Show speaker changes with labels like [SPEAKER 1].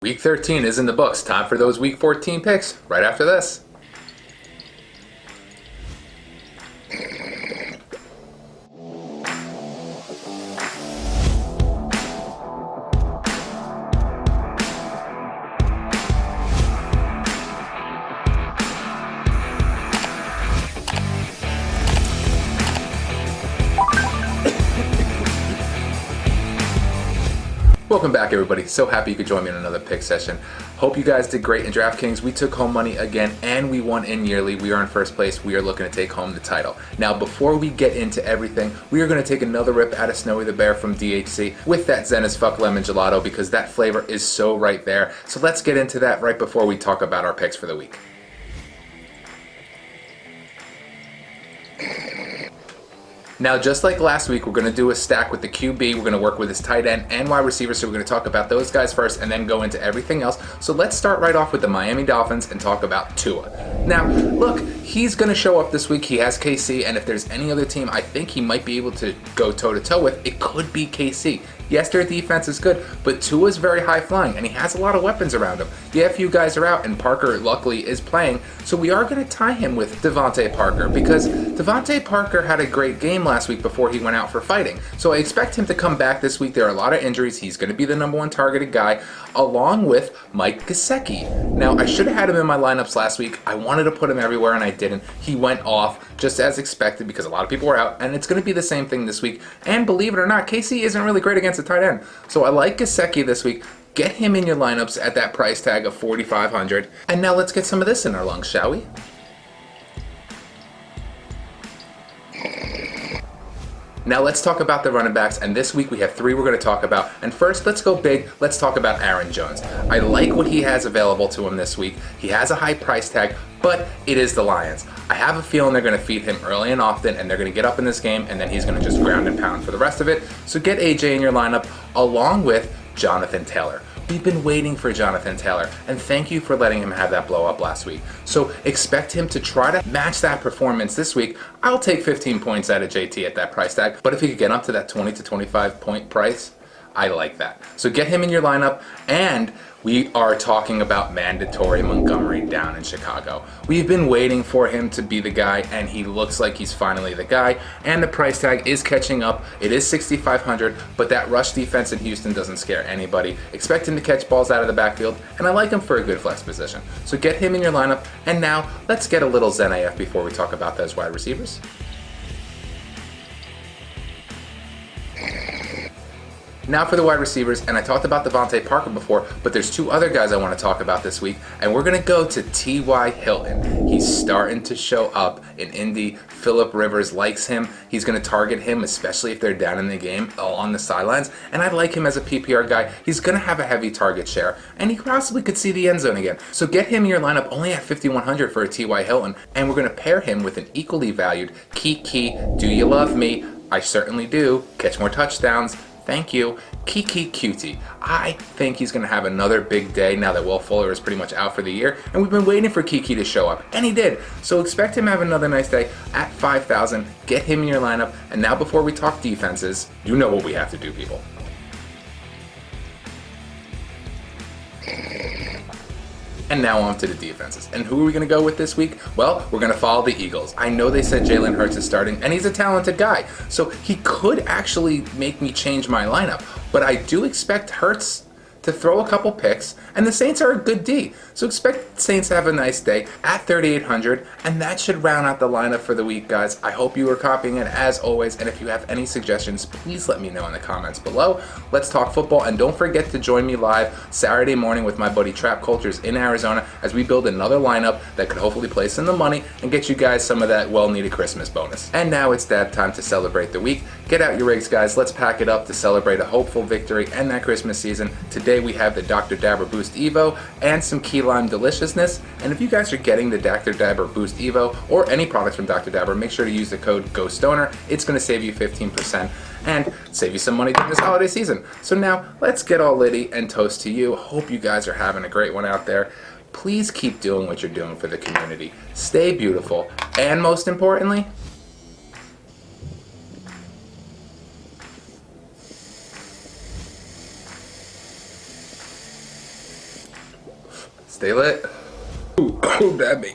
[SPEAKER 1] Week 13 is in the books. Time for those Week 14 picks right after this. Welcome back, everybody. So happy you could join me in another pick session. Hope you guys did great in DraftKings. We took home money again and we won in yearly. We are in first place. We are looking to take home the title. Now, before we get into everything, we are going to take another rip out of Snowy the Bear from DHC with that Zen as Fuck Lemon Gelato because that flavor is so right there. So let's get into that right before we talk about our picks for the week. Now, just like last week, we're going to do a stack with the QB. We're going to work with his tight end and wide receiver, so we're going to talk about those guys first and then go into everything else. So let's start right off with the Miami Dolphins and talk about Tua. Now, look, he's going to show up this week. He has KC, and if there's any other team I think he might be able to go toe-to-toe with, it could be KC. Yes, their defense is good, but Tua's very high-flying, and he has a lot of weapons around him. Yeah, a few guys are out, and Parker, luckily, is playing, so we are going to tie him with Devontae Parker, because Devontae Parker had a great game last week before he went out for fighting. So I expect him to come back this week. There are a lot of injuries. He's going to be the number one targeted guy, along with Mike Gesicki. Now, I should have had him in my lineups last week. I wanted to put him everywhere, and I didn't. He went off, just as expected, because a lot of people were out, and it's going to be the same thing this week. And believe it or not, KC isn't really great against a tight end. So I like Gesicki this week. Get him in your lineups at that price tag of $4,500. And now let's get some of this in our lungs, shall we? Now let's talk about the running backs, and this week we have three we're going to talk about. And first, let's go big. Let's talk about Aaron Jones. I like what he has available to him this week. He has a high price tag, but it is the Lions. I have a feeling they're going to feed him early and often, and they're going to get up in this game, and then he's going to just ground and pound for the rest of it. So get AJ in your lineup, along with Jonathan Taylor. We've been waiting for Jonathan Taylor, and thank you for letting him have that blow up last week. So expect him to try to match that performance this week. I'll take 15 points out of JT at that price tag, but if he could get up to that 20 to 25 point price, I like that. So get him in your lineup, and we are talking about mandatory Montgomery down in Chicago. We've been waiting for him to be the guy, and he looks like he's finally the guy, and the price tag is catching up. It is $6,500, but that rush defense in Houston doesn't scare anybody. Expect him to catch balls out of the backfield, and I like him for a good flex position. So get him in your lineup, and now let's get a little Zen AF before we talk about those wide receivers. Now for the wide receivers, and I talked about Devontae Parker before, but there's two other guys I want to talk about this week, and we're going to go to T.Y. Hilton. He's starting to show up in Indy. Phillip Rivers likes him. He's going to target him, especially if they're down in the game on the sidelines, and I like him as a PPR guy. He's going to have a heavy target share, and he possibly could see the end zone again. So get him in your lineup only at $5,100 for a T.Y. Hilton, and we're going to pair him with an equally valued Kiki. Do you love me? I certainly do. Catch more touchdowns. Thank you, Kiki Cutie. I think he's going to have another big day now that Will Fuller is pretty much out for the year, and we've been waiting for Kiki to show up, and he did. So expect him to have another nice day at $5,000. Get him in your lineup, and now before we talk defenses, you know what we have to do, people. And now on to the defenses. And who are we going to go with this week? Well, we're going to follow the Eagles. I know they said Jalen Hurts is starting, and he's a talented guy. So he could actually make me change my lineup. But I do expect Hurts to throw a couple picks, and the Saints are a good D. So expect Saints to have a nice day at $3,800, and that should round out the lineup for the week, guys. I hope you are copying it as always, and if you have any suggestions, please let me know in the comments below. Let's talk football, and don't forget to join me live Saturday morning with my buddy Trap Cultures in Arizona as we build another lineup that could hopefully place in the money and get you guys some of that well-needed Christmas bonus. And now it's dab time to celebrate the week. Get out your rigs, guys. Let's pack it up to celebrate a hopeful victory and that Christmas season. Today we have the Dr. Dabber Boost Evo and some key lime deliciousness. And if you guys are getting the Dr. Dabber Boost Evo or any products from Dr. Dabber, make sure to use the code GoStoner. It's going to save you 15% and save you some money during this holiday season. So now let's get all litty and toast to you. Hope you guys are having a great one out there. Please keep doing what you're doing for the community. Stay beautiful, and most importantly, Stay lit. Ooh, that me.